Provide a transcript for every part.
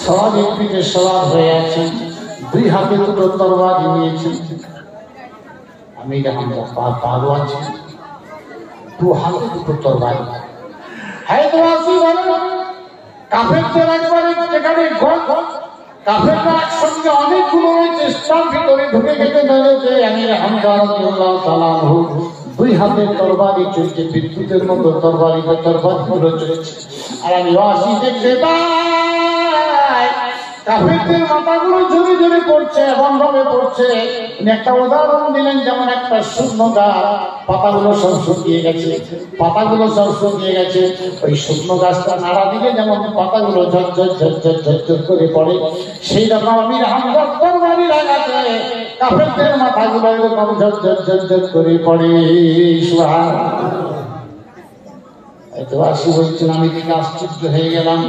সওয়ারের পিঠে সওয়ার হয়ে আছেন, দুই হাতে দুটো তরবারি নিয়েছেন। আমি হামজা পারো আছি, দু হাতে দুটো তরবারি। হায়দ্রাবাদী বলে কাফেরদের একবারে যেখানে কাফেররা একসঙ্গে অনেকগুলো রয়েছে, তার ভিতরে ঢুকে গেছে ধরেছে। আমি হামজা রাদিয়াল্লাহু তাআলা আনহু দুই হাতে তরবারি চলছে, বিদ্যুতের মতো তরবারি গুলো চলছে। আর আমি ওয়াসি দেখতে পাই কাফেরদের মাথাগুলো জোরে জোরে পড়ছে, এমন ভাবে পড়ছে। একটা উদাহরণ দিলেন, যেমন একটা শুকনো গাছ, পাতাগুলো সব শুকিয়ে গেছে, পাতাগুলো সব শুকিয়ে গেছে। ওই শুকনো গাছটা নাড়া দিলে যেমন পাতাগুলো ঝরঝর ঝরঝর ঝরঝর করে পড়ে, সেই রকম আমি হামজার তরবারি লাগাতে কাফেরদের মাথাগুলো এরকম ঝরঝর ঝরঝর করে পড়ে। সুবহানাল্লাহ। আসি বলছেন, আমি দিকে আশ্চর্য হয়ে গেলাম।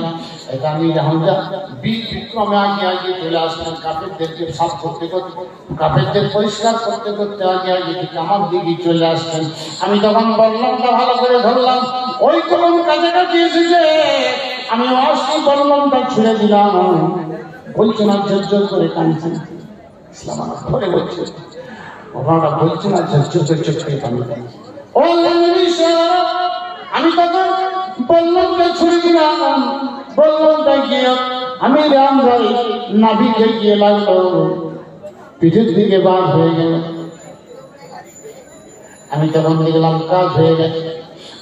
এটা আমি হামজা বীর বিক্রমে আগে আগে চলে আসলাম, কাফেরদেরকে সাফ করতে করতে, কাফেরদের পরিষ্কার করতে করতে আগে আগে দিকে আমার দিকে চলে আসলেন। আমি তখন বললামটা ভালো করে ধরলাম, ওই কলম কাছাকাছি এসেছে। আমি আসি বললামটা ছুঁড়ে দিলাম। বলছে না, ঝরঝর করে কাঁদছেন। ইসলাম আমার ধরে বলছে, ওনারা বলছে না, ঝরঝর করে চোখ করে কাঁদছেন। ও আমি তখন বললামটা ছুঁড়ে দিলাম, বললামটা গিয়ে আমি রাম ভাই নাভিকে গিয়ে লাগলো, পিঠের দিকে বার হয়ে গেল। আমি তখন দেখলাম কাজ হয়ে গেছে।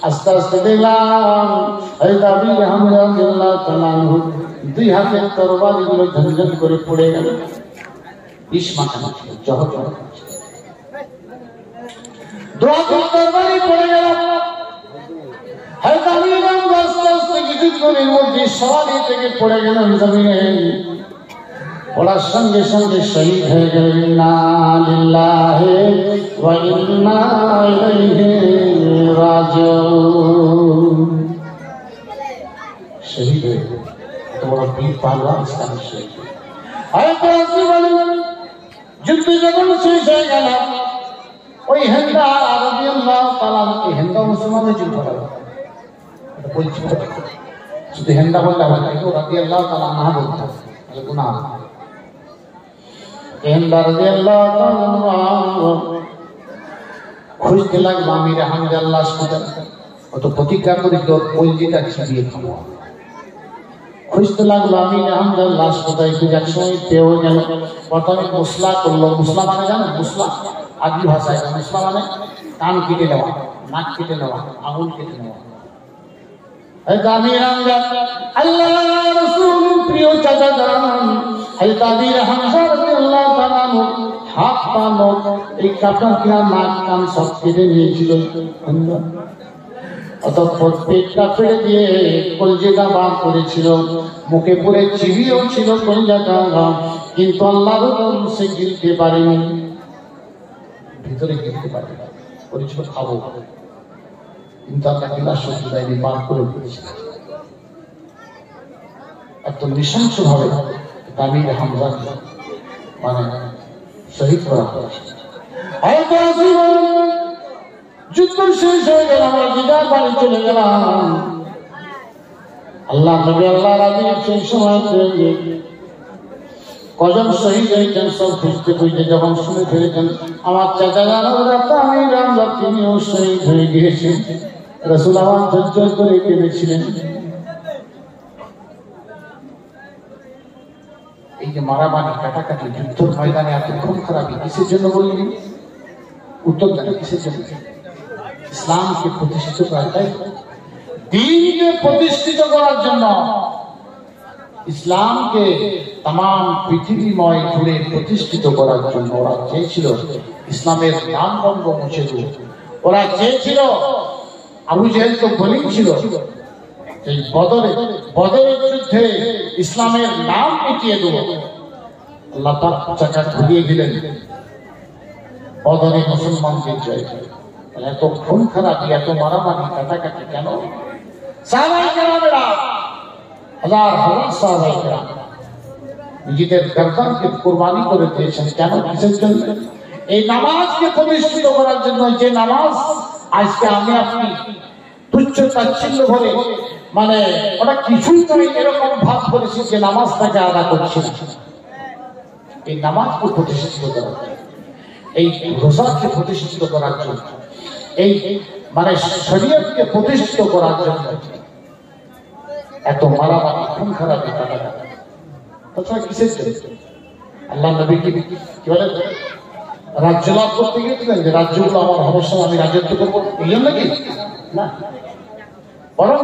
আস্তে আস্তে দেখলাম দুই হাতের তরবারি গুলো ঝনঝন করে পড়ে গেল। তরবারি পড়ে গেল। পড়ার সঙ্গে সঙ্গে শহীদ হয়ে গেলেন। ইন্না লিল্লাহি ওয়া ইন্না ইলাইহি রাজিউন। শহীদ হয়ে গেলেন, বড় বীর পাহলওয়ান ইসলামের শহীদ। যুদ্ধ যখন শেষ হয়ে গেল, ওই হিন্দা রাদিয়াল্লাহু তাআলা, হিন্দা মুসলমানের যুদ্ধ হল। শুধু হিন্দা বললে হবে না, রাদিয়াল্লাহু তাআলা না বলতে হবে, তাহলে গুনাহ হবে। হিন্দা রাদিয়াল্লাহু তাআলা খুঁজতে লাগলো আমির হামজা আল্লাহ সুবহান, অত প্রতিজ্ঞা করে কলজিটা ছিটিয়ে খাবো। খুঁজতে লাগলো আমির হামজা আল্লাহ কোথায়, খুঁজে এক সময় পেয়েও গেল। প্রথমে মুসলা করলো। মুসলা মানে জানো? মুসলা আদি ভাষায় মুসলা মানে কান কেটে নেওয়া, নাক কেটে নেওয়া, আঙুল কেটে নেওয়া। আল্লাহ রাসূল প্রিয় চাচা জান হযরত আমির হামজা রাদিয়াল্লাহু তাআলা হাত পা নখ এই কাপড় কিনা নাক কান সব কেটে নিয়েছিল। অতঃপর পেটটা ফেলে দিয়ে কলজেটা বার করেছিল, মুখে পুরে চিবিয়েও ছিল কলজাটা, কিন্তু আল্লাহর হুকুম সে গিলতে পারেনি, ভিতরে গিলতে পারেনি। বলেছিল খাবো, কিন্তু আল্লাহ গিলার শক্তি দেয়নি, বার করে দিয়েছিল। এত নৃশংস ভাবে আমির হামজা মানে শহীদ করা হয়েছে। যুদ্ধ শেষ হয়ে গেল, আমরা দিদার বাড়ি চলে গেলাম। আল্লাহ নবী আল্লাহ রাজি সেই সময় কজন শহীদ হয়েছেন সব খুঁজতে খুঁজতে যখন শুনে ফেলেছেন, আমার চাচা জানারা আমির হামজা তিনিও শহীদ হয়ে গিয়েছেন। রাসূল আমার ঝরঝর করে কেঁদেছিলেন। এই যে মারামারি কাটাকাটি যুদ্ধের ময়দানে এত খুন খারাপি কিসের জন্য বললি? উত্তর দেন, কিসের জন্য? ইসলামকে প্রতিষ্ঠিত করার, তাই দ্বীনকে প্রতিষ্ঠিত করার জন্য। ইসলামকে তাম পৃথিবীময় জুড়ে প্রতিষ্ঠিত করার জন্য ওরা চেয়েছিল ইসলামের নাম গন্ধ মুছে দিল। ওরা চেয়েছিল, আবু জেহেল তো বলেছিল এই বদরের যুদ্ধে ইসলামের নাম মিটিয়ে দেব। আল্লাহ পাক চাকা ঘুরিয়ে দিলেন, বদরে মুসলমানদের জয়। এত খুন খারাপি, এত মারামারি কাটাকাটি কেন? সাহাবায়ে কেরামেরা হাজার হাজার সাহাবায়ে কেরাম নিজেদের গর্দানকে কুরবানি করে দিয়েছেন। কেন? কিসের জন্য? এই নামাজকে প্রতিষ্ঠিত করার জন্য। যে নামাজ আজকে আমি আপনি তুচ্ছ তাচ্ছিল্য ভরে মানে ওটা কিছুই নয় এরকম ভাব করেছি যে নামাজটাকে আদা করছি না। এই নামাজকে প্রতিষ্ঠিত করার জন্য, এই রোজাকে প্রতিষ্ঠিত করার জন্য, এই মানে শরীয়তকে প্রতিষ্ঠিত করার জন্য এত মারামারি খুন খারাপি কাটাকাটি। তাছাড়া কিসের জন্য? আল্লাহ নবী কি বলে রাজ্য লাভ করতে গিয়েছিলেন যে রাজ্যগুলো আমার ভরসা, আমি রাজত্ব করবো, এই জন্য কি না, বরং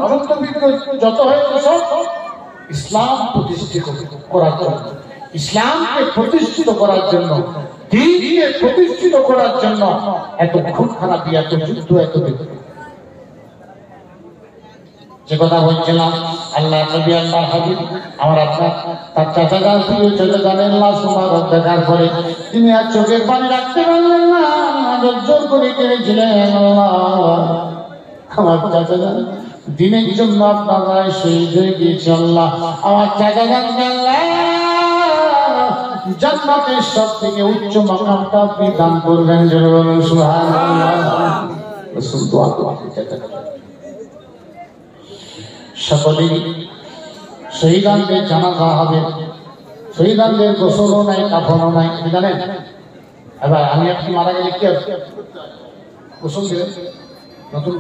যত হয়েছে সব ইসলাম প্রতিষ্ঠিত করার জন্য, ইসলামকে প্রতিষ্ঠিত করার জন্য, দ্বীনকে প্রতিষ্ঠিত করার জন্য এত খুন খারাপি, এত যুদ্ধ, এত যে কথা বলছিলাম। আল্লাহ নবী আল্লাহ হাবিব আমার আপনার তার চাচা যান প্রিয় চলে জানেন না, সুমার দেখার পরে তিনি আর চোখের পানি রাখতে পারলেন না, জোর করে কেড়েছিলেন। আমার চাচা যান দিনের জন্য আপনারা শহীদ হয়ে গিয়েছে। আল্লাহ আমার চাচা যান জান্নাতের সব থেকে উচ্চ মাকামটা আপনি দান করবেন। সুবহানাল্লাহ। রাসূল দোয়া করতে চাচা সকলেই শহীদানদের জানাজা হবে, শহীদানদের গোসলও নাই, কাফনও নাই, জানেন? এবার আমি আপনি মারা গেলে কি হবে? গোসল দেবেন, নতুন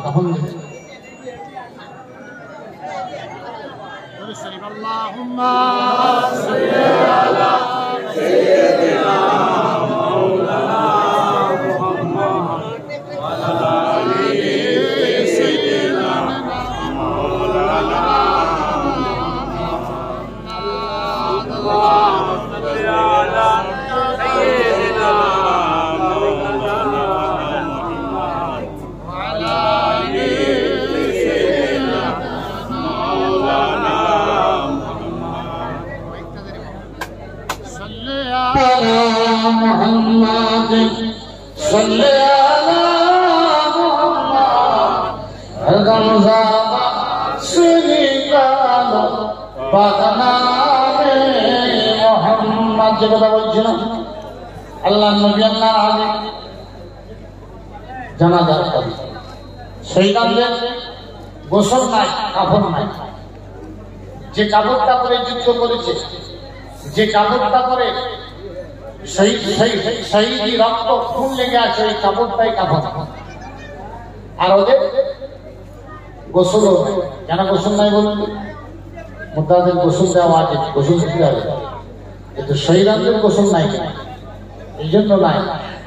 কাফন দেবেন। যে কথা বলছিলাম আল্লাহ নবী আল্লাহ আগে জানাজার পরে শহীদদের গোসল নাই, কাফন নাই। যে কাপড়টা পরে যুদ্ধ করেছে, যে কাপড়টা পরে শহীদ রক্ত খুন লেগে আছে, ওই কাপড়টাই কাফন। আর ওদের গোসলও নাই। কেন গোসল নাই বলুন? মুদ্দাদের গোসল দেওয়া আছে, গোসল দিতে হবে, কিন্তু শহীদদের গোসল নাই কেন? এই জন্য নাই।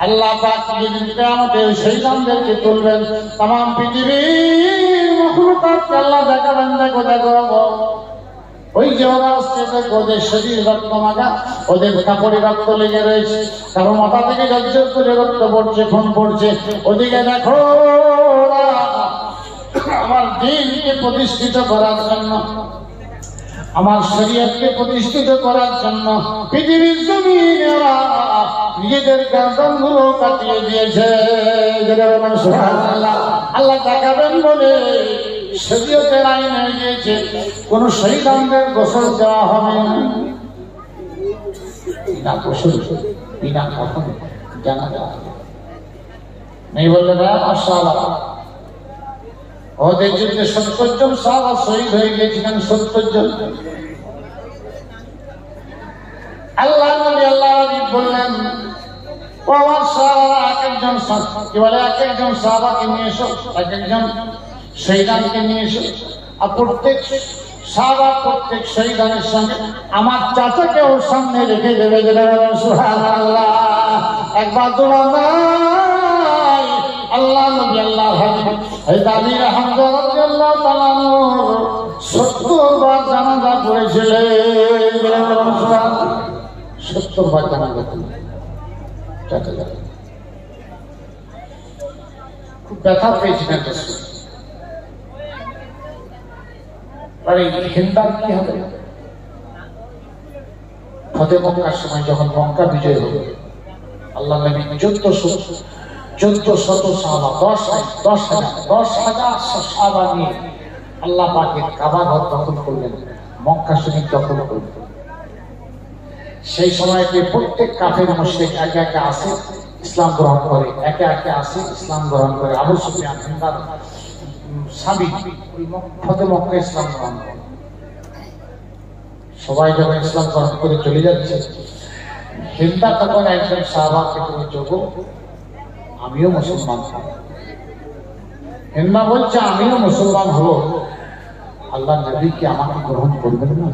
আল্লাহ পাক যেদিন কিয়ামতে শহীদদেরকে তুলবেন, तमाम পৃথিবীর মাখলুকাতকে আল্লাহ দেখাবেন, দেখো দেখো ওই যে ওরা আসছে, ওদের শরীর রক্ত মাখা, ওদের কাপড়ে রক্ত লেগে রয়েছে, কারো মাথা থেকে ঝরঝর করে রক্ত পড়ছে, খুন পড়ছে। ওদিকে দেখো আমার দ্বীনকে প্রতিষ্ঠিত করার জন্য, আমার শরীয়তকে প্রতিষ্ঠিত করার জন্য পৃথিবীর জমিনে নিজেদের গর্দনগুলো কাটিয়ে দিয়েছে। আল্লাহ দেখাবেন বলে শরীয়তের আইন হয়ে গিয়েছে, কোন শহীদদের গোসল দেওয়া হবে না, বিনা গোসল বিনা কাফন জানাজা নেই। বললে মাশাআল্লাহ, ওদের যুদ্ধে 70 জন সাহাবা শহীদ হয়ে গিয়েছিলেন। 70 জন। আল্লাহ নবী আল্লাহ বললেন, ও আমার সাহাবারা, এক একজন কি বলে, এক একজন সাহাবাকে নিয়ে এসো, এক একজন শহীদানকে নিয়ে এসো। আর প্রত্যেক সাহাবা প্রত্যেক শহীদানের সঙ্গে আমার চাচাকে ওর সামনে রেখে দেবে। সুবহানাল্লাহ। একবার দোয়া নাই। আল্লাহ নবী আল্লাহ হাজী হামজা রাদিয়াল্লাহু তাআলা 70 বার জানাজা পড়েছিলেন। 70 বার জানাজা পড়েছিলেন। খুব ব্যথা পেয়েছিলেন। আর এই হিন্দার কি হবে? ফতেহ মক্কার সময় যখন মক্কা বিজয় হবে, আল্লাহ নবী 1400 সাহাবা, 10,000 সাহাবা নিয়ে আল্লাহ পাকের কাবা ঘর দখল করলেন, মক্কা শরীফ দখল করলেন। সেই সময়তে প্রত্যেক কাফের মুশরিক একে একে আসে, ইসলাম গ্রহণ করে, একে একে আসে, ইসলাম গ্রহণ করে। আবু সুফিয়ান হিন্দার সাবিক ওই ফতে মক্কা ইসলাম গ্রহণ করে। সবাই যখন ইসলাম গ্রহণ করে চলে যাচ্ছে, হিন্দা তখন একজন সাহাবাকে তুমি যোগ, আমিও মুসলমান হব। হিন্দা বলছে আমিও মুসলমান হব, আল্লাহ নবী কি আমাকে গ্রহণ করবেন না?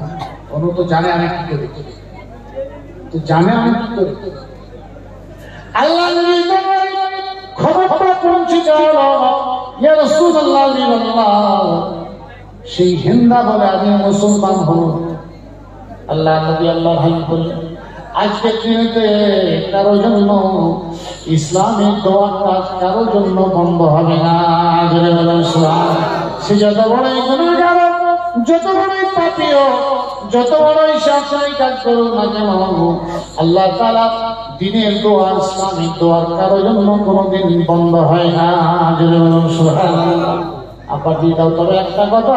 অনু তো জানে আমি কি করেছি, তো জানে আমি কি করেছি। আল্লাহ নবী খবরটা পৌঁছে গেল, ইয়া রাসূলুল্লাহ, সেই হিন্দা বলে আমি মুসলমান হব। আল্লাহ নবী আল্লাহ ভাই বললেন, আজকে দিনেতে কারো জন্য ইসলামের দোয়ার কাজ কারো জন্য বন্ধ হবে না। সে যত বড়ই গুনাহগার, যত বড়ই পাপী হোক, যত বড়ই শাসনের কাজ করুক না কেন, আল্লাহ তাআলা দিনের দোয়া, ইসলামের দোয়ার কারো জন্য কোনোদিন বন্ধ হয় না। আবার দিয়ে দাও। তবে একটা কথা,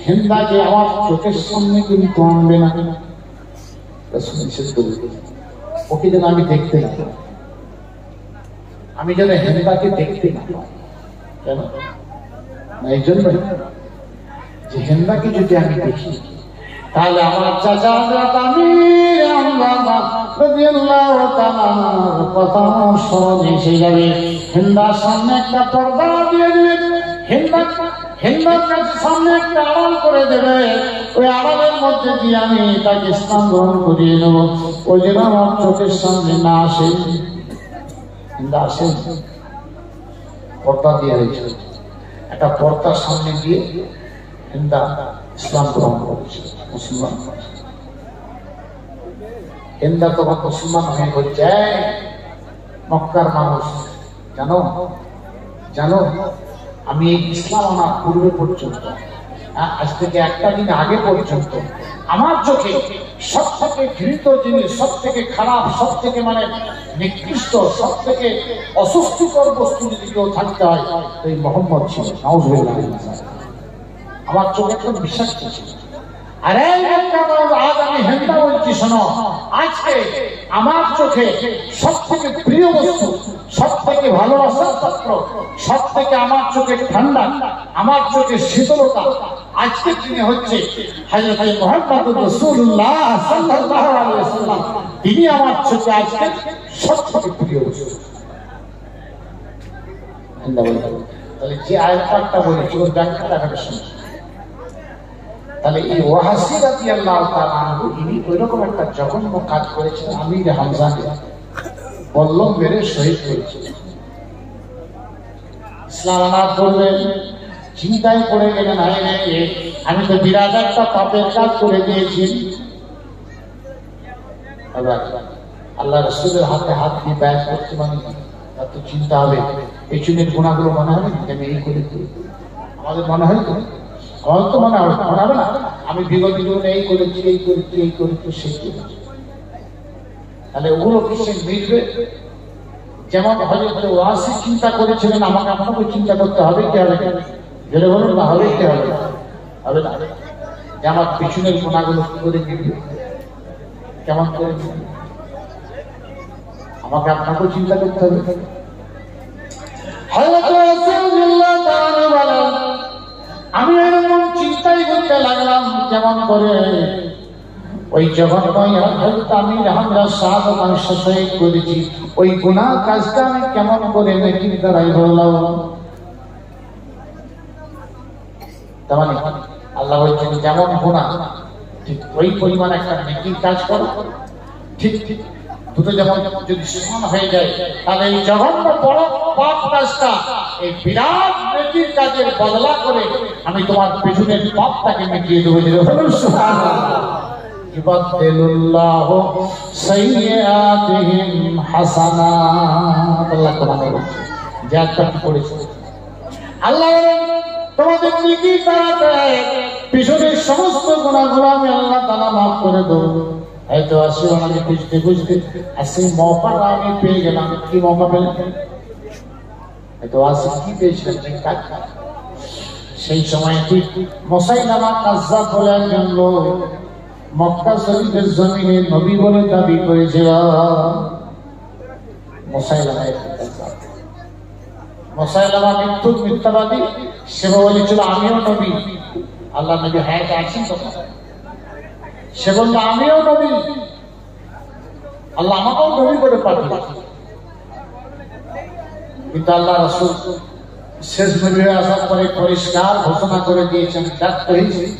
হিন্দাকে আমার চোখের সামনে কিন্তু আনবে না, ওকে যেন আমি দেখতে না, আমি যেন হিন্দাকে দেখতে না। কেন? এই জন্য যে হিন্দাকে যদি আমি দেখি, তাহলে আমার চাচা কথা সহজ এসে যাবে। হিন্দার সামনে একটা পর্দা দিয়ে দেবে, হিন্দার কাছে সামনে একটা আড়াল করে দেবে, ওই আড়ালের মধ্যে দিয়ে আমি তাকে ইসলাম গ্রহণ করিয়ে নেব। ওই যেন আমার চোখের সামনে না আসে। হিন্দা আসে, পর্দা দিয়ে হয়েছে, একটা পর্দার সামনে দিয়ে হিন্দা ইসলাম গ্রহণ করেছে, মুসলমান। হিন্দা তখন মুসলমান হয়ে বলছে, মক্কার মানুষ, জানো জানো আমি এই ইসলাম আনার পূর্বে পর্যন্ত, আজ থেকে একটা দিন আগে পর্যন্ত আমার চোখে সব থেকে ঘৃণিত জিনিস, সব থেকে খারাপ, সব থেকে মানে নিকৃষ্ট, সব থেকে অস্বস্তিকর বস্তু যদি কেউ থাকতে হয়, এই মোহাম্মদ ছিল। নাউজুবিল্লাহ। আমার চোখে একদম বিষাক্ত ছিল। আরে আজ আমি হিন্দা বলছি, শোনো, আজকে আমার চোখে সব থেকে প্রিয় বস্তু, সব থেকে ভালোবাসার পাত্র, সব থেকে আমার চোখে ঠান্ডা, আমার চোখে শীতলতা আজকে তিনি হচ্ছে হযরত মুহাম্মদুর রাসূলুল্লাহ সাল্লাল্লাহু আলাইহি ওয়াসাল্লাম। তিনি আমার চোখে আজকে সব থেকে প্রিয় বস্তু। তাহলে যে আয়াতটা বলেছি ওর ব্যাখ্যাটা একটা শুনুন। তাহলে এই ওয়াহাসি রাদিয়াল্লাহু তাআলা আনহু ইনি ওইরকম একটা জঘন্য কাজ করেছেন, আমির হামজাকে বল্লম মেরে শহীদ করেছিলেন। ইসলাম আনার পূর্বে চিন্তায় পড়ে গেলেন, আমি তো বিরাট একটা পাপের কাজ করে দিয়েছি। আল্লাহ রাসূলের হাতে হাত দিয়ে ব্যয় করতে মানে এত চিন্তা হবে, পেছনের গুণাগুলো মনে হবে না, আমি এই করে দিই। আমাদের মনে হয় তো, আমার তো মনে হবে না, আমি বিগত জীবনে এই করেছি, এই করেছি, এই করেছি, সেই করেছি। তাহলে ওগুলো কিসে মিটবে? যেমন হযরত ওয়াসি চিন্তা করেছিলেন, আমাকে আপনাকে চিন্তা করতে হবে কি হবে? যেটা বলুন না, হবে কি হবে? হবে না। যে আমার পিছনের গুণাগুলো কি করে মিটবে, কেমন করে মিটবে, আমাকে আপনাকেও চিন্তা করতে হবে। আমি এরকম চিন্তাই করতে লাগলাম, কেমন করে ওই জঘন্যময় হযরত আমির হামজা সাহাবা মানুষ শহীদ করেছি, ওই গুনাহ কাজটা আমি কেমন করে নেকির দ্বারাই বললাম। তার মানে আল্লাহ বলছেন যেমন গুনাহ ঠিক ওই পরিমাণ একটা নেকির কাজ করো, ঠিক ঠিক দুটো যেমন যদি সমান হয়ে যায়, তাহলে এই জঘন্য বড় পাপ কাজটা এই বিরাট নেকির কাজের বদলা করে আমি তোমার পেছনের পাপটাকে মিটিয়ে দেবো। ইবাদুল্লাহ সাইয়্যাতিহিম হাসানাত। আল্লাহ কোরআনে বলেছে, যে আয়াতটা পড়েছে, আল্লাহ তোমাদের নেকির দ্বারা পেছনের সমস্ত গুনাহগুলো আমি আল্লাহ তাআলা মাফ করে দেব। হয়তো আসলে আমি বুঝতে বুঝতে আসলে মৌকাটা আমি পেয়ে গেলাম। কি মৌকা পেলেন? হয়তো আসলে কি পেয়েছিলেন? সেই সময় ঠিক মুসাইলামা কাজ্জাব বলে একজন লোক মক্কা শরীফের জমিনে নবী বলে দাবি করেছিল। মুসাইলামা কাজ্জাব, মুসাইলামা মিথ্যাবাদী, সে বলেছিল আমিও নবী। আল্লাহ নবী হায়াতে আছেন তো, সে বলল আমিও নবী, আল্লাহ আমাকেও নবী করে পাঠিয়েছে। কিন্তু আল্লাহ রাসূল শেষ নবী আসার পরে পরিষ্কার ঘোষণা করে দিয়েছেন,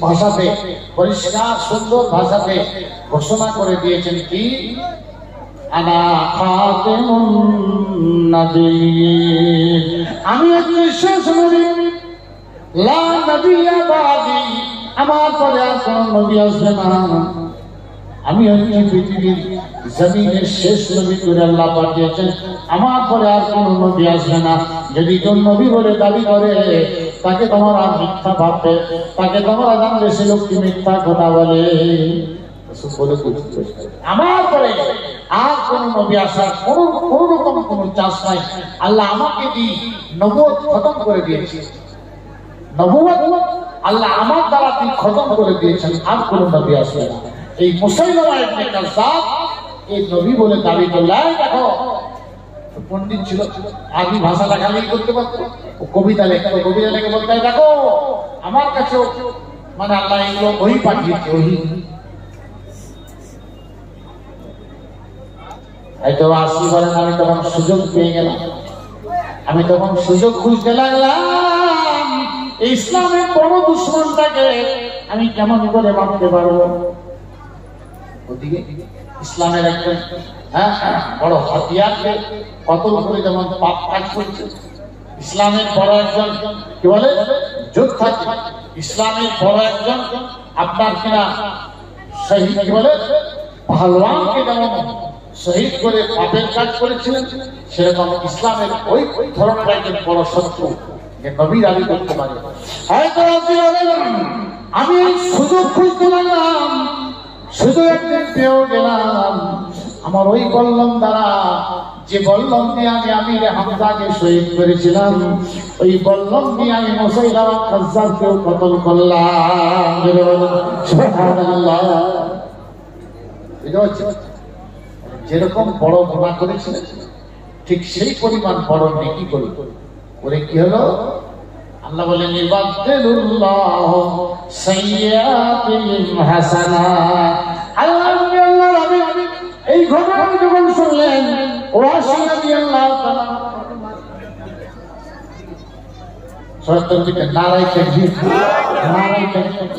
ভাষাতে পরিষ্কার সুন্দর ভাষাতে ঘোষণা করে দিয়েছেন কি, আনা খাতিমুন নবিয়্যিন, আমি হচ্ছি শেষ নবী, লা নবিয়্যা বাদি, আমার পরে আর কোন নবী আসবে না। আমি হচ্ছি পৃথিবীর জমিনের শেষ নবী করে আল্লাহ পাঠিয়েছেন, আমার পরে আর কোন নবী আসবে না। যদি কোন নবী বলে দাবি করে তাকে তোমরা মিথ্যা ভাববে, তাকে তোমরা জানবে সে লোকটি মিথ্যা কথা বলে। আমার পরে আর কোন নবী আসার কোন রকম কোন চাষ নাই। আল্লাহ আমাকে দিয়ে নবুয়ত খতম করে দিয়েছে, নবুয়ত আল্লাহ আমার দ্বারা তিনি খতম করে দিয়েছেন, আর কোন নবী আসবে না। এই মুসাইলামা ইবনে কাযযাব এই নবী বলে দাবি করলেন। দেখো পণ্ডিত ছিল, আরবি ভাষা লেখালেখি করতে পারতো, কবিতা লেখা, কবিতা লেখে বলতে দেখো আমার কাছেও মানে আল্লাহ এগুলো ওই পাঠিয়েছে, ওই হয়তো 80 বলেন আমি তখন সুযোগ পেয়ে গেলাম, আমি তখন সুযোগ খুঁজতে লাগলাম ইসলামের বড় দুশমনটাকে আমি কেমন করে মারতে পারবো। ওদিকে ইসলামের একজন বড় হাতিয়ারকে কতল করে যেমন পাপ কাজ করছে, ইসলামের বড় একজন কি বলে যোদ্ধা, ইসলামের বড় একজন আপনার কিনা শহীদ কি বলে পাহলওয়ানকে যেমন শহীদ করে পাপের কাজ করেছিলেন, সেরকম ইসলামের ওই ধরনের একজন বড় শত্রু যে নবী দাবি করতে পারে। আমি সুযোগ খুঁজতে লাগলাম, শুধু একদিন পেয়েও গেলাম। আমার ওই বল্লম দ্বারা, যে বল্লম দিয়ে আমি আমির হামজাকে শহীদ করেছিলাম, ওই বল্লম দিয়ে আমি মুসাইলামা কাযযাবকেও কতল করলাম। সুবহানাল্লাহ। যেরকম বড় গুনাহ করেছিলেন ঠিক সেই পরিমাণ বড় নেকি করে কি হলো, আল্লাহ বলেন ইবাদুল্লাহ সাইয়্যাতিহিম হাসানা। আল্লাহ রাব্বি এই ঘটনা যখন শুনলেন, ওয়াসি রাদিয়াল্লাহু তাআলা সত্যি নারায়ে তাকবীর, নারায়ে তাকবীর।